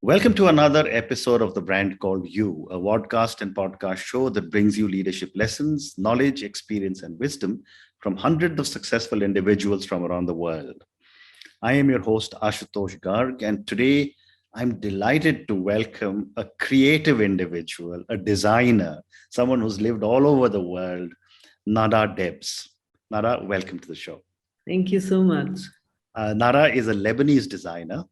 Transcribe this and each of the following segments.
Welcome to another episode of The Brand Called You, a podcast and podcast show that brings you leadership lessons, knowledge, experience, and wisdom from hundreds of successful individuals from around the world. I am your host, Ashutosh Garg, and today I'm delighted to welcome a creative individual, a designer, someone who's lived all over the world, Nada Debs. Nada, welcome to the show. Thank you so much. Nada is a Lebanese designer.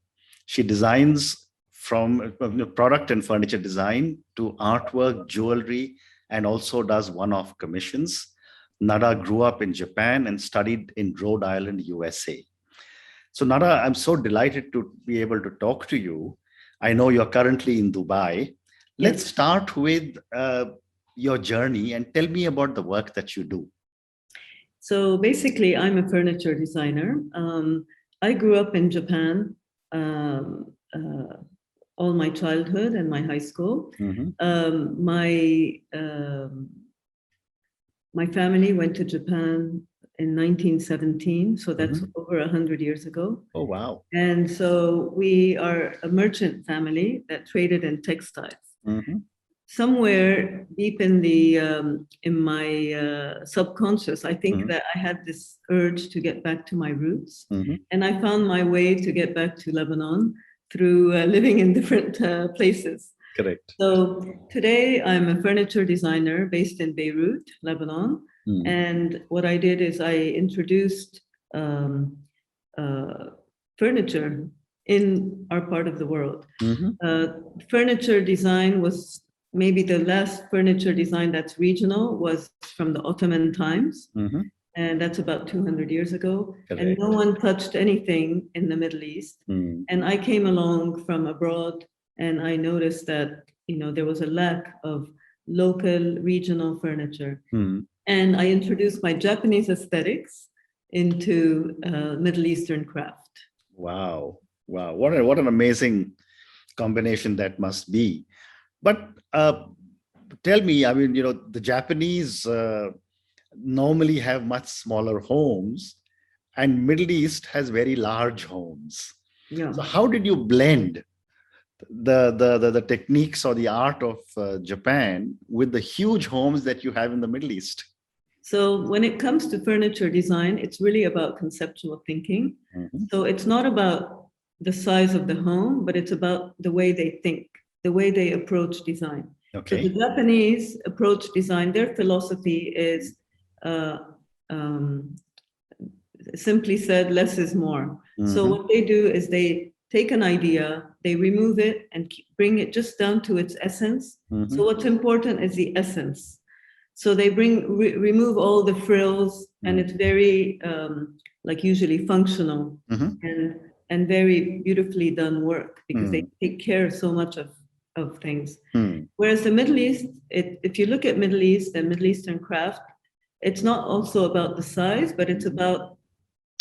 She designs from product and furniture design to artwork, jewelry, and also does one-off commissions. Nada grew up in Japan and studied in Rhode Island, USA. So Nada, I'm so delighted to be able to talk to you. I know you're currently in Dubai. Let's start with your journey and tell me about the work that you do. So basically, I'm a furniture designer. I grew up in Japan all my childhood and my high school. Mm-hmm. My family went to Japan in 1917, so that's over 100 years ago. Oh, wow. And so we are a merchant family that traded in textiles. Mm-hmm. Somewhere deep in my subconscious, I think that I had this urge to get back to my roots. And I found my way to get back to Lebanon through living in different places. Correct. So today I'm a furniture designer based in Beirut, Lebanon. And what I did is I introduced furniture in our part of the world. Furniture design was maybe the last furniture design that's regional was from the Ottoman times. And that's about 200 years ago. Correct. And no one touched anything in the Middle East. And I came along from abroad and I noticed that, there was a lack of local regional furniture. And I introduced my Japanese aesthetics into Middle Eastern craft. Wow. Wow. What an amazing combination that must be. But tell me, the Japanese normally have much smaller homes and Middle East has very large homes. Yeah. So how did you blend the techniques or the art of Japan with the huge homes that you have in the Middle East? So when it comes to furniture design, it's really about conceptual thinking. So it's not about the size of the home, but it's about the way they think, the way they approach design. Okay. So the Japanese approach design, their philosophy is simply said, less is more. So what they do is they take an idea, they remove it and bring it just down to its essence. So what's important is the essence. So they remove all the frills and it's very like usually functional and very beautifully done work because they take care so much of things. Whereas the Middle East, if you look at Middle East and Middle Eastern craft, it's not also about the size, but it's about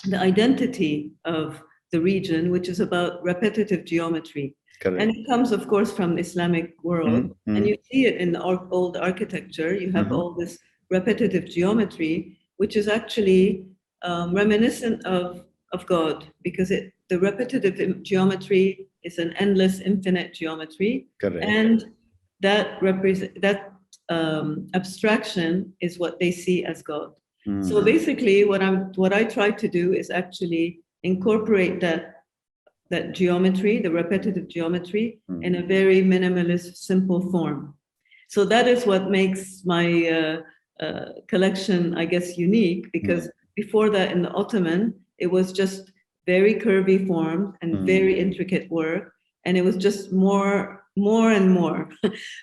the identity of the region, which is about repetitive geometry. Correct. And it comes, of course, from the Islamic world. And you see it in the old architecture. You have all this repetitive geometry, which is actually reminiscent of God, because the repetitive geometry is an endless, infinite geometry. Correct. And that abstraction is what they see as God. So basically, what I try to do is actually incorporate that geometry, the repetitive geometry, in a very minimalist, simple form. So that is what makes my collection, I guess, unique, because before that in the Ottoman, it was just very curvy forms and very intricate work. And it was just more and more.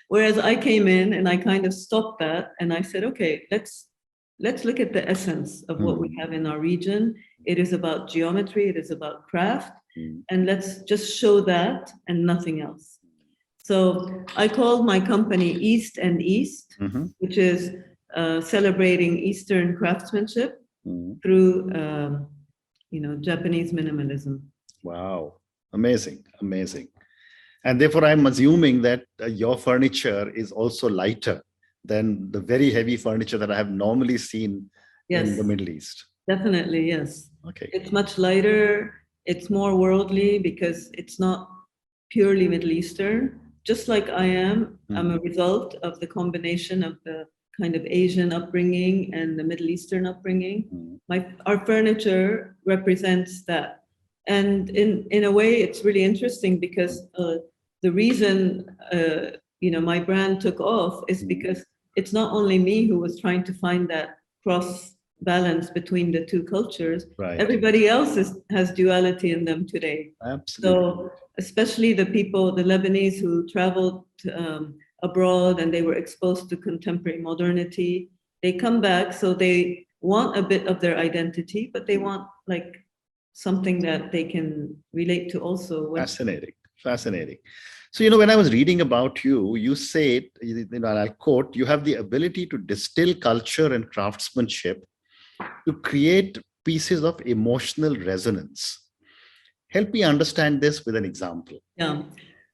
Whereas I came in and I kind of stopped that and I said, okay, let's look at the essence of what we have in our region. It is about geometry, it is about craft, and let's just show that and nothing else. So I called my company East and East, which is celebrating Eastern craftsmanship through Japanese minimalism. Wow, amazing. And therefore, I'm assuming that your furniture is also lighter than the very heavy furniture that I have normally seen in the Middle East. Definitely, yes. Okay. It's much lighter. It's more worldly because it's not purely Middle Eastern, just like I am. I'm a result of the combination of the kind of Asian upbringing and the Middle Eastern upbringing. Our furniture represents that. And in a way, it's really interesting because the reason my brand took off is because it's not only me who was trying to find that cross balance between the two cultures. Right. Everybody else has duality in them today. Absolutely. So especially the Lebanese who traveled abroad and they were exposed to contemporary modernity, they come back, so they want a bit of their identity, but they want like something that they can relate to also. Fascinating. So, when I was reading about you, you said, I'll quote, you have the ability to distill culture and craftsmanship to create pieces of emotional resonance. Help me understand this with an example. Yeah.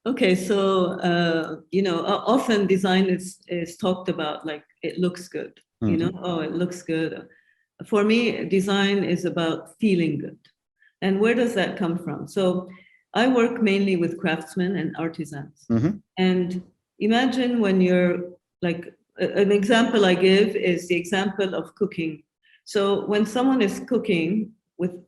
Okay. So, often design is talked about like it looks good, it looks good. For me, design is about feeling good. And where does that come from? So I work mainly with craftsmen and artisans. And imagine when you're like, an example I give is the example of cooking. So when someone is cooking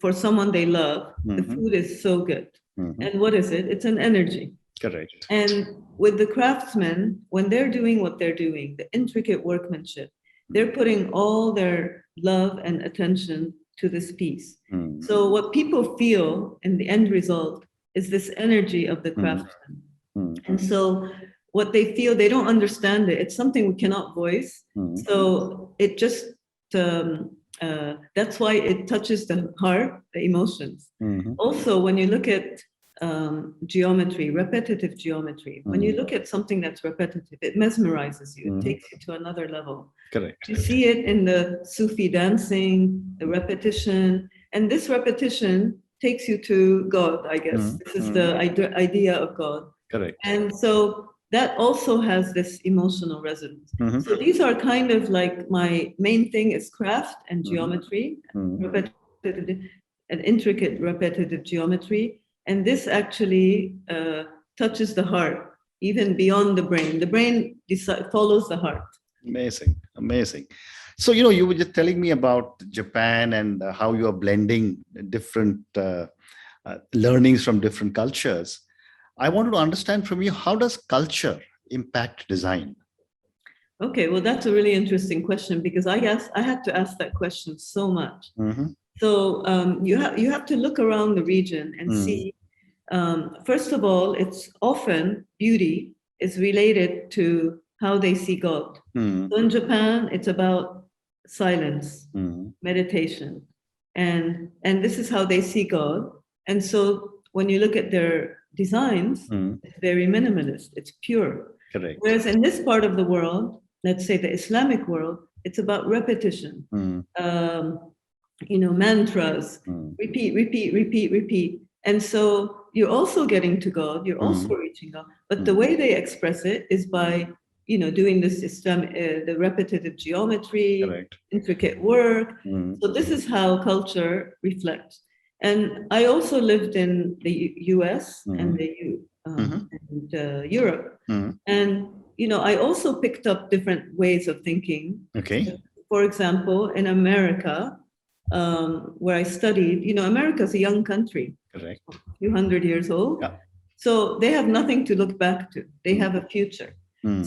for someone they love, the food is so good. And what is it? It's an energy. Correct. And with the craftsmen, when they're doing what they're doing, the intricate workmanship, they're putting all their love and attention to this piece. So what people feel in the end result is this energy of the craftsman. And so what they feel, they don't understand it. It's something we cannot voice. So it just, that's why it touches the heart, the emotions. Also, when you look at geometry, repetitive geometry, when you look at something that's repetitive, it mesmerizes you. It takes you to another level. Correct. You see it in the Sufi dancing, the repetition, and this repetition takes you to God, I guess. This is the idea of God. Correct. And so that also has this emotional resonance. So these are kind of like my main thing is craft and geometry, repetitive, an intricate repetitive geometry. And this actually touches the heart, even beyond the brain. The brain follows the heart. Amazing. So, you were just telling me about Japan and how you are blending different learnings from different cultures. I wanted to understand from you, how does culture impact design? Okay, well, that's a really interesting question because I had to ask that question so much. So you have to look around the region and see. First of all, it's often beauty is related to how they see God. So in Japan, it's about silence, meditation, and this is how they see God. And so when you look at their designs, it's very minimalist. It's pure. Correct. Whereas in this part of the world, let's say the Islamic world, it's about repetition. Mantras, repeat. And so you're also getting to God, you're also reaching God. But the way they express it is by, doing this the repetitive geometry, Correct. intricate work. So this is how culture reflects. And I also lived in the US and Europe. And, I also picked up different ways of thinking. Okay. For example, in America, where I studied, America's a young country. Correct. A few hundred years old. Yeah. So they have nothing to look back to. They have a future.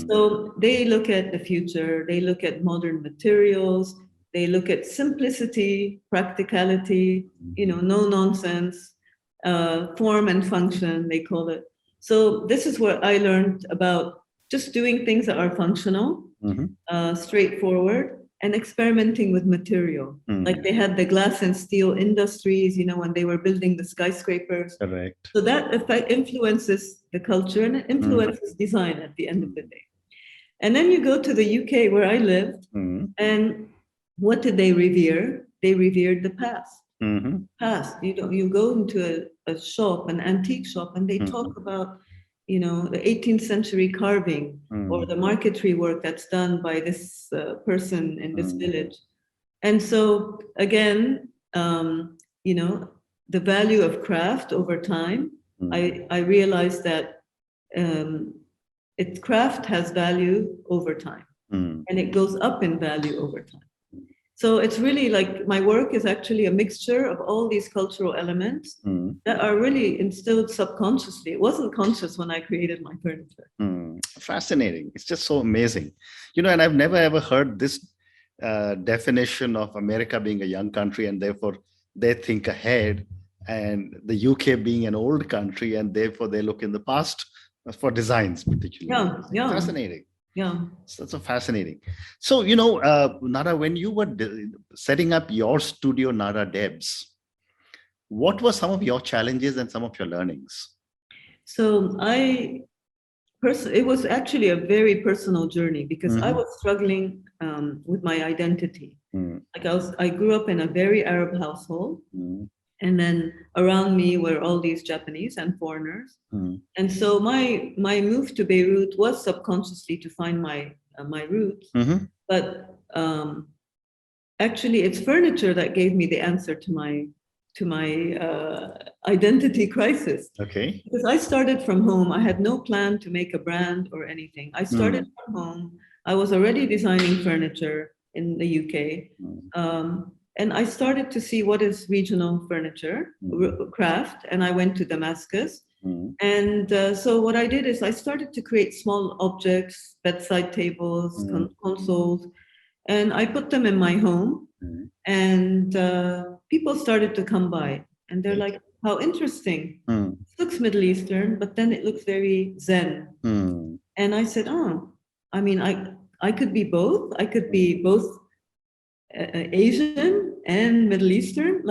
So they look at the future. They look at modern materials. They look at simplicity, practicality, no nonsense, form and function, they call it. So this is what I learned about just doing things that are functional, straightforward, and experimenting with material. Like they had the glass and steel industries, when they were building the skyscrapers. Correct. So that effect influences the culture and it influences design at the end of the day. And then you go to the UK where I lived, and what did they revere? They revered the past. Past. You go into a shop, an antique shop, and they talk about, the 18th century carving or the marquetry work that's done by this person in this village. And so again, the value of craft over time I realized that its craft has value over time, and it goes up in value over time. So it's really like my work is actually a mixture of all these cultural elements that are really instilled subconsciously. It wasn't conscious when I created my furniture. Fascinating. It's just so amazing. And I've never ever heard this definition of America being a young country and therefore they think ahead, and the UK being an old country and therefore they look in the past for designs particularly. Yeah. Fascinating. Yeah. So that's so fascinating. So, Nada, when you were setting up your studio, Nada Debs, what were some of your challenges and some of your learnings? So it was actually a very personal journey because I was struggling with my identity. Like I grew up in a very Arab household. And then around me were all these Japanese and foreigners. And so my move to Beirut was subconsciously to find my roots. But actually, it's furniture that gave me the answer to my identity crisis. Okay. Because I started from home. I had no plan to make a brand or anything. I started from home. I was already designing furniture in the UK. And I started to see what is regional furniture, craft, and I went to Damascus. And so what I did is I started to create small objects, bedside tables, consoles, and I put them in my home. And people started to come by, and they're like, how interesting. It looks Middle Eastern, but then it looks very Zen. And I said, I mean, I could be both. I could be both Asian and Middle Eastern,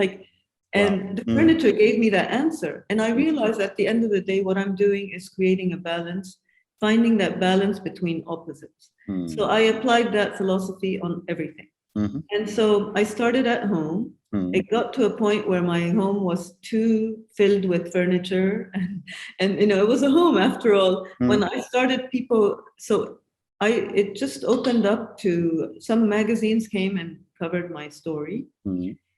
and the furniture gave me that answer. And I realized at the end of the day, what I'm doing is creating a balance, finding that balance between opposites. So I applied that philosophy on everything. And so I started at home. It got to a point where my home was too filled with furniture, and it was a home after all. When I started, it just opened up to some magazines came and covered my story.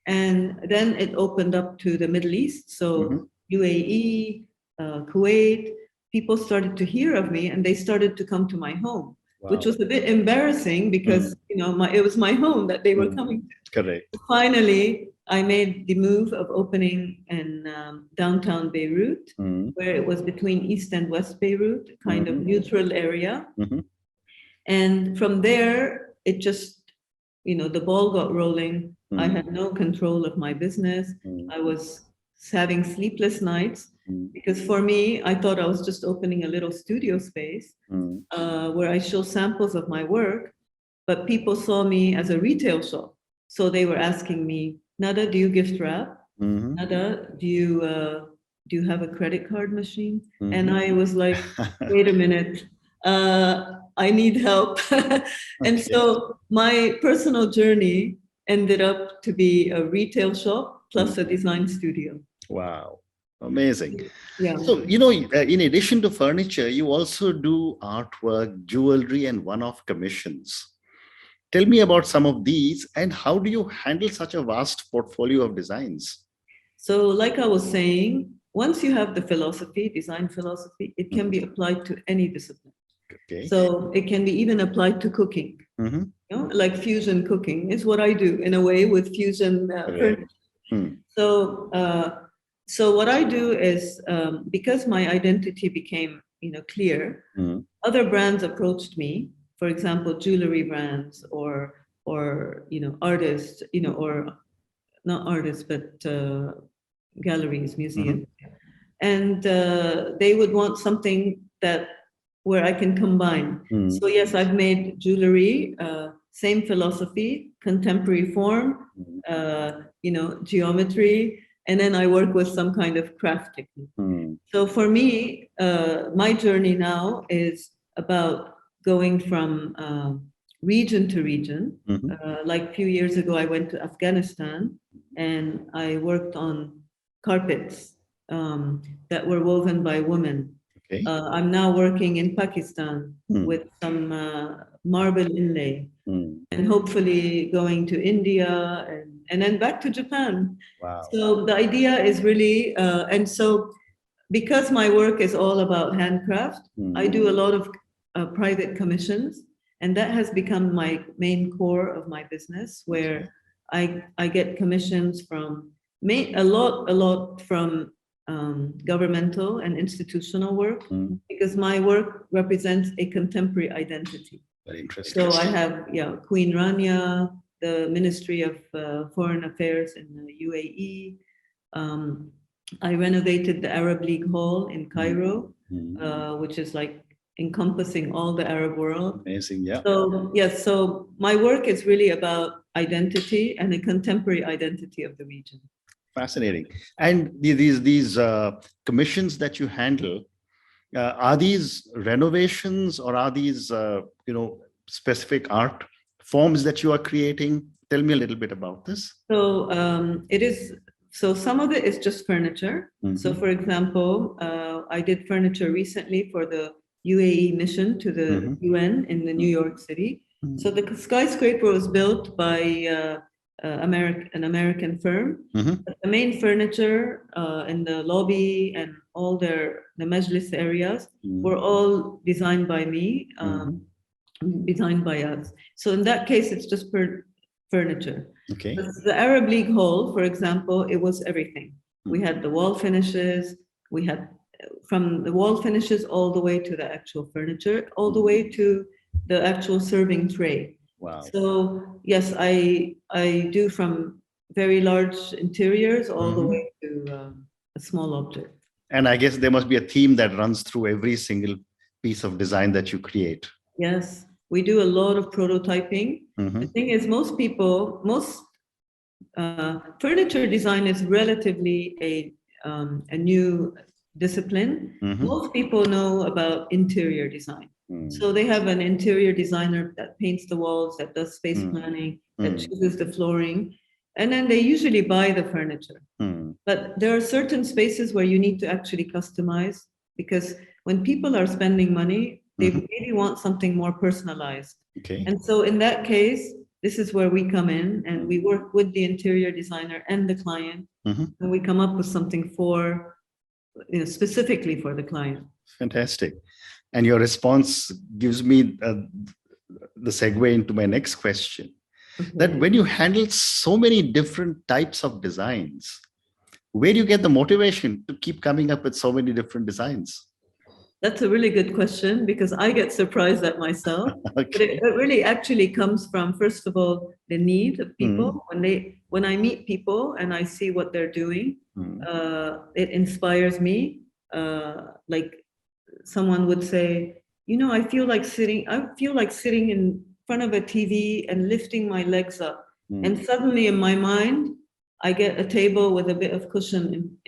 And then it opened up to the Middle East. So UAE, Kuwait, people started to hear of me and they started to come to my home, which was a bit embarrassing because, it was my home that they were coming to. Correct. Finally, I made the move of opening in downtown Beirut, where it was between East and West Beirut, kind of neutral area. And from there, it just, the ball got rolling. I had no control of my business. I was having sleepless nights because for me, I thought I was just opening a little studio space where I show samples of my work, but people saw me as a retail shop. So they were asking me, Nada, do you gift wrap? Nada, do you have a credit card machine? And I was like, wait a minute. I need help. And so my personal journey ended up to be a retail shop plus a design studio. Wow. Amazing. Yeah. So, in addition to furniture, you also do artwork, jewelry, and one-off commissions. Tell me about some of these and how do you handle such a vast portfolio of designs? So, like I was saying, once you have the philosophy, design philosophy, it can be applied to any discipline. Okay. So it can be even applied to cooking. Like fusion cooking is what I do in a way with fusion furniture. So what I do is because my identity became clear, other brands approached me. For example, jewelry brands or artists, or not artists but galleries, museums, and they would want something where I can combine. So yes, I've made jewelry, same philosophy, contemporary form, geometry, and then I work with some kind of craft technique. So for me, my journey now is about going from region to region. Like a few years ago, I went to Afghanistan and I worked on carpets that were woven by women. Okay. I'm now working in Pakistan with some marble inlay, and hopefully going to India and then back to Japan. Wow. So the idea is really, and so because my work is all about handcraft, I do a lot of private commissions, and that has become my main core of my business, where I get commissions from a lot from governmental and institutional work, because my work represents a contemporary identity. Very interesting. So I have Queen Rania, the Ministry of Foreign Affairs in the UAE. I renovated the Arab League Hall in Cairo, which is like encompassing all the Arab world. Amazing, yeah. So yes, so my work is really about identity and a contemporary identity of the region. Fascinating. And these commissions that you handle, are these renovations, or are these specific art forms that you are creating? Tell me a little bit about this. So it is. So some of it is just furniture. So for example, I did furniture recently for the UAE mission to the UN in the New York City. So the skyscraper was built by an American firm. But the main furniture in the lobby and all the majlis areas were all designed by me, designed by us. So in that case, it's just furniture. Okay. The Arab League Hall, for example, it was everything. We had the wall finishes, we had from the wall finishes all the way to the actual furniture, all the way to the actual serving tray. Wow. So yes, I do from very large interiors all the way to a small object. And I guess there must be a theme that runs through every single piece of design that you create. Yes, we do a lot of prototyping. The thing is, most furniture design is relatively a new discipline. Most people know about interior design. So they have an interior designer that paints the walls, that does space planning, that chooses the flooring, and then they usually buy the furniture. But there are certain spaces where you need to actually customize, because when people are spending money, they really want something more personalized. Okay. And so in that case, this is where we come in, and we work with the interior designer and the client, and we come up with something for, specifically for the client. Fantastic. And your response gives me the segue into my next question. That when you handle so many different types of designs, where do you get the motivation to keep coming up with so many different designs? That's a really good question, because I get surprised at myself. But it really actually comes from, first of all, the need of people. When I meet people and I see what they're doing, it inspires me. Like someone would say, I feel like sitting in front of a TV and lifting my legs up. And suddenly in my mind, I get a table with a bit of cushion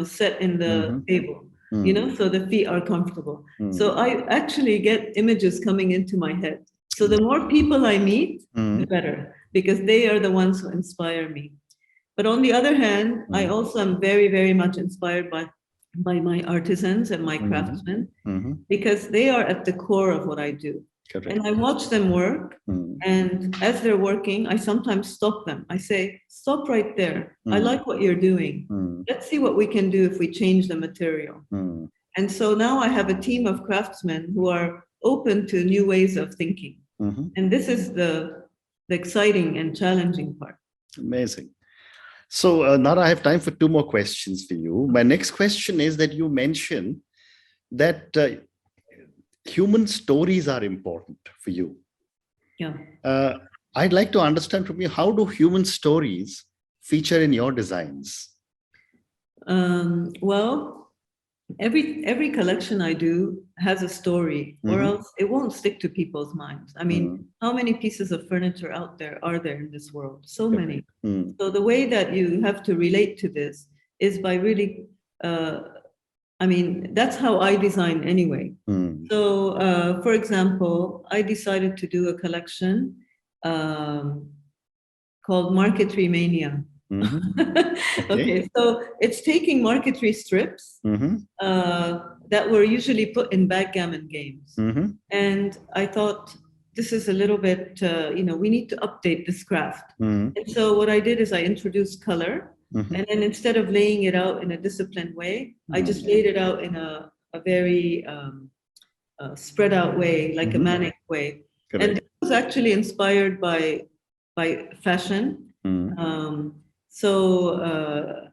set in the table. So the feet are comfortable. So I actually get images coming into my head. So the more people I meet, the better, because they are the ones who inspire me. But on the other hand, I also am very, very much inspired by my artisans and my craftsmen, because they are at the core of what I do. Correct. And I watch them work, and as they're working, I sometimes stop them. I say, stop right there. I like what you're doing. Let's see what we can do if we change the material. And so now I have a team of craftsmen who are open to new ways of thinking. And this is the exciting and challenging part. Amazing. So Nada, I have time for two more questions for you. My next question is that you mentioned that human stories are important for you. Yeah. I'd like to understand from you, how do human stories feature in your designs? Well, every collection I do has a story, or else it won't stick to people's minds. I mean, how many pieces of furniture out there are there in this world? So many. So the way that you have to relate to this is by really, that's how I design anyway. So, for example, I decided to do a collection called Marquetry Mania. Okay, so it's taking marquetry strips that were usually put in backgammon games. And I thought, this is a little bit, we need to update this craft. And so what I did is I introduced color. Mhm. And then instead of laying it out in a disciplined way, I just laid it out in a very spread out way, like a Mhm. manic way. And Correct. it was actually inspired by fashion. Mhm. So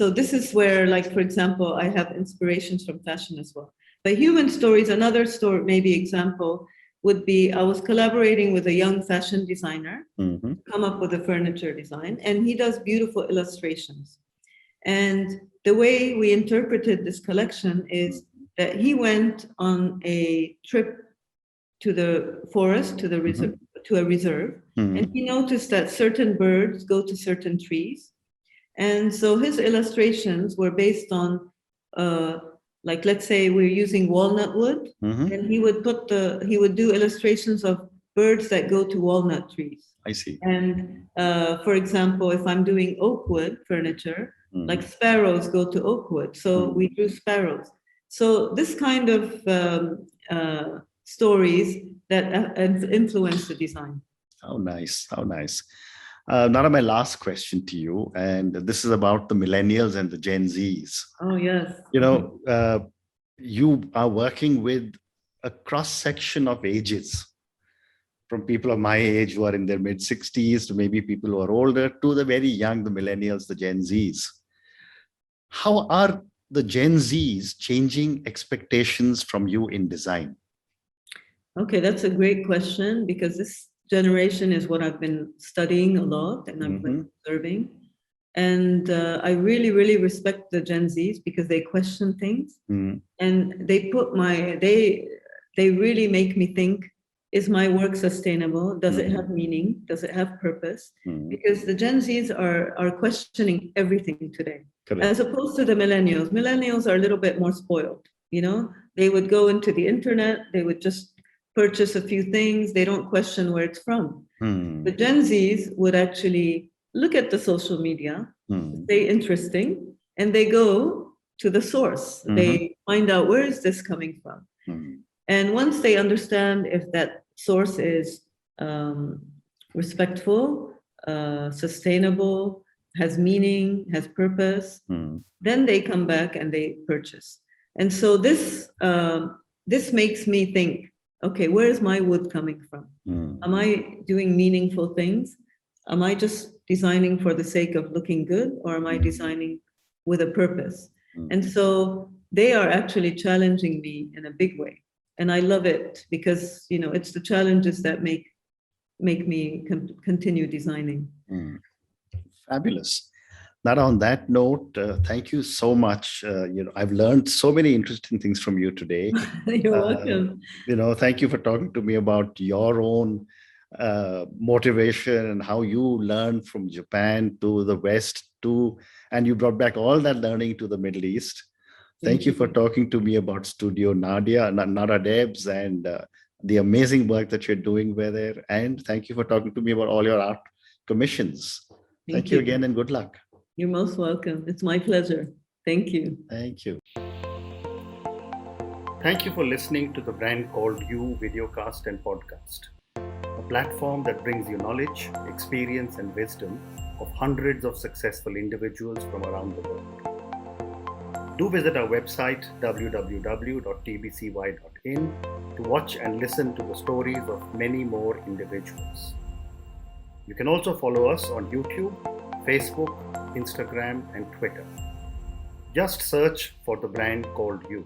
this is where, like, for example, I have inspirations from fashion as well. But human stories, another story, maybe example would be I was collaborating with a young fashion designer Mhm. to come up with a furniture design, and he does beautiful illustrations. And the way we interpreted this collection is that he went on a trip to the forest, to the reserve, to a reserve, and Mhm. he noticed that certain birds go to certain trees. And so his illustrations were based on, like, let's say we're using walnut wood, Mhm. and he would do illustrations of birds that go to walnut trees. I see. And for example, if I'm doing oak wood furniture, like sparrows go to oak wood, so we drew sparrows. So this kind of stories that influence the design. How nice. How nice. Nara, my last question to you, and this is about the millennials and the Gen Zs. Oh yes. You know, you are working with a cross section of ages, from people of my age who are in their mid 60s to maybe people who are older to the very young, the millennials, the Gen Zs. How are the Gen Zs changing expectations from you in design? Okay, that's a great question because this generation is what I've been studying a lot and I've been observing. And I really, really respect the Gen Zs because they question things and they really make me think, is my work sustainable? Does it have meaning? Does it have purpose? Because the Gen Zs are questioning everything today. Correct. As opposed to the millennials. Millennials are a little bit more spoiled, you know? They would go into the internet, they would just purchase a few things, they don't question where it's from. The Gen Zs would actually look at the social media, stay interesting, and they go to the source. They find out, where is this coming from? And once they understand if that source is respectful, sustainable, has meaning, has purpose, then they come back and they purchase. And so this makes me think, okay, where is my wood coming from? Am I doing meaningful things? Am I just designing for the sake of looking good, or am I designing with a purpose? And so they are actually challenging me in a big way. And I love it because, you know, it's the challenges that make me continue designing. Fabulous. Nara, on that note, thank you so much. I've learned so many interesting things from you today. You're welcome. Thank you for talking to me about your own motivation and how you learned from Japan to the West and you brought back all that learning to the Middle East. Thank you for talking to me about Studio Nada Debs, and the amazing work that you're doing there. And thank you for talking to me about all your art commissions. Thank you again, and good luck. You're most welcome. It's my pleasure. Thank you. Thank you. Thank you for listening to the Brand Called You videocast and podcast, a platform that brings you knowledge, experience, and wisdom of hundreds of successful individuals from around the world. Do visit our website www.tbcy.in to watch and listen to the stories of many more individuals. You can also follow us on YouTube, Facebook, Instagram, and Twitter. Just search for the Brand Called You.